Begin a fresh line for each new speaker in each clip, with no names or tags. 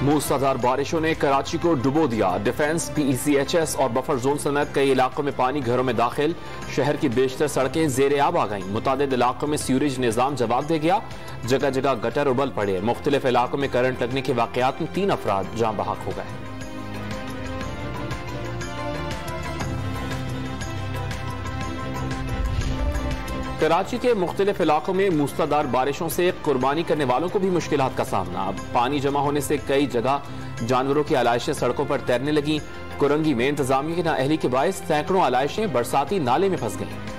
मूसलाधार बारिशों ने कराची को डुबो दिया। डिफेंस, PECHS और बफर जोन समेत कई इलाकों में पानी घरों में दाखिल। शहर की बेशतर सड़कें जेर आब आ गईं। मुतादिद इलाकों में सीवरेज निजाम जवाब दे गया। जगह जगह गटर उबल पड़े। मुख्तलिफ इलाकों में करंट लगने के वाकयात में 3 अफराद जान बहक हो गए। कराची के मुख्तलिफ इलाकों में मूसलाधार बारिशों से कुर्बानी करने वालों को भी मुश्किलात का सामना। अब पानी जमा होने से कई जगह जानवरों की आलाइशें सड़कों पर तैरने लगी। कुरंगी में इंतजामिया की नाअहली के बायस सैकड़ों आलाइशें बरसाती नाले में फंस गईं।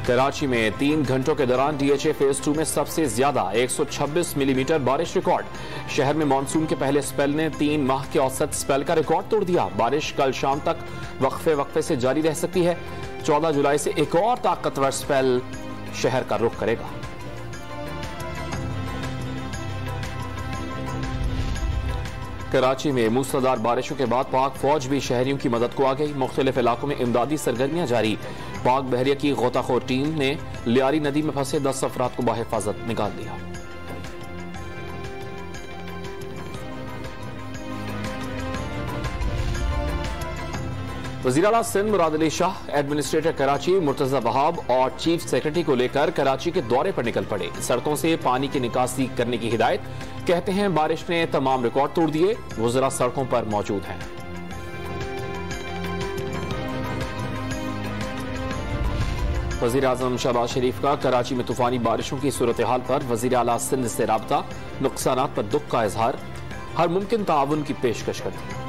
कराची में 3 घंटों के दौरान DHA फेज 2 में सबसे ज्यादा 126 मिलीमीटर बारिश रिकॉर्ड। शहर में मानसून के पहले स्पेल ने 3 माह के औसत स्पेल का रिकॉर्ड तोड़ दिया। बारिश कल शाम तक वक्फे से जारी रह सकती है। 14 जुलाई से एक और ताकतवर स्पेल शहर का रुख करेगा। कराची में मूसलाधार बारिशों के बाद पाक फौज भी शहरियों की मदद को आ गई। मुख्तलिफ इलाकों में इमदादी सरगर्मियां जारी। पाक बहरिया की गोताखोर टीम ने लियारी नदी में फंसे 10 अफराद को बाहिफाजत निकाल दिया। वज़ीर आला सिंध मुराद अली शाह, एडमिनिस्ट्रेटर कराची मुर्तजा वहाब और चीफ सेक्रेटरी को लेकर कराची के दौरे पर निकल पड़े। सड़कों से पानी की निकासी करने की हिदायत। कहते हैं बारिश ने तमाम रिकॉर्ड तोड़ दिए। वज़रा सड़कों पर मौजूद हैं। वज़ीर आज़म शहबाज शरीफ का कराची में तूफानी बारिशों की सूरत हाल पर वज़ीर आला सिंध से राबता। नुकसानात पर दुख का इजहार। हर मुमकिन ताउन की पेशकश कर दी।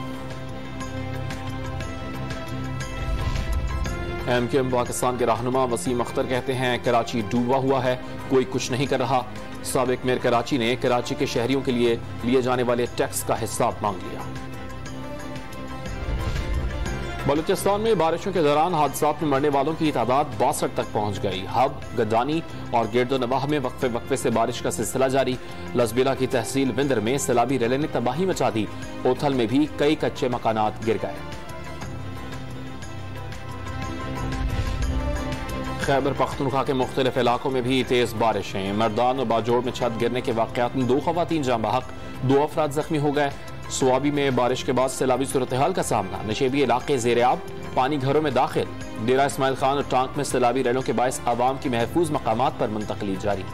MQM पाकिस्तान के रहनुमा वसीम अख्तर कहते हैं कराची डूबा हुआ है, कोई कुछ नहीं कर रहा। साबिक मेयर कराची ने कराची के शहरियों के लिए जाने वाले टैक्स का हिसाब मांग लिया। बलूचिस्तान में बारिशों के दौरान हादसात में मरने वालों की तादाद 62 तक पहुंच गई। हब, गद्दानी और गिरदोनवाह में वक्फे से बारिश का सिलसिला जारी। लसबेला की तहसील विंदर में सैलाबी रैले ने तबाही मचा दी। ओथल में भी कई कच्चे मकानात गिर गए। खैबर पख्तूनख्वा के मुख्तलिफ इलाकों में भी तेज बारिशें। मर्दान और बाजोड़ में छत गिरने के वाकयात में 2 खवातीन जान बहक, 2 अफराद जख्मी हो गए। स्वाबी में बारिश के बाद सैलाबी सूरत हाल का सामना। नशेबी इलाके जेर आब, पानी घरों में दाखिल। डेरा इस्माइल खान और टांक में सैलाबी रैलों के बायस आवाम की महफूज मकामात पर मुंतकली जारी।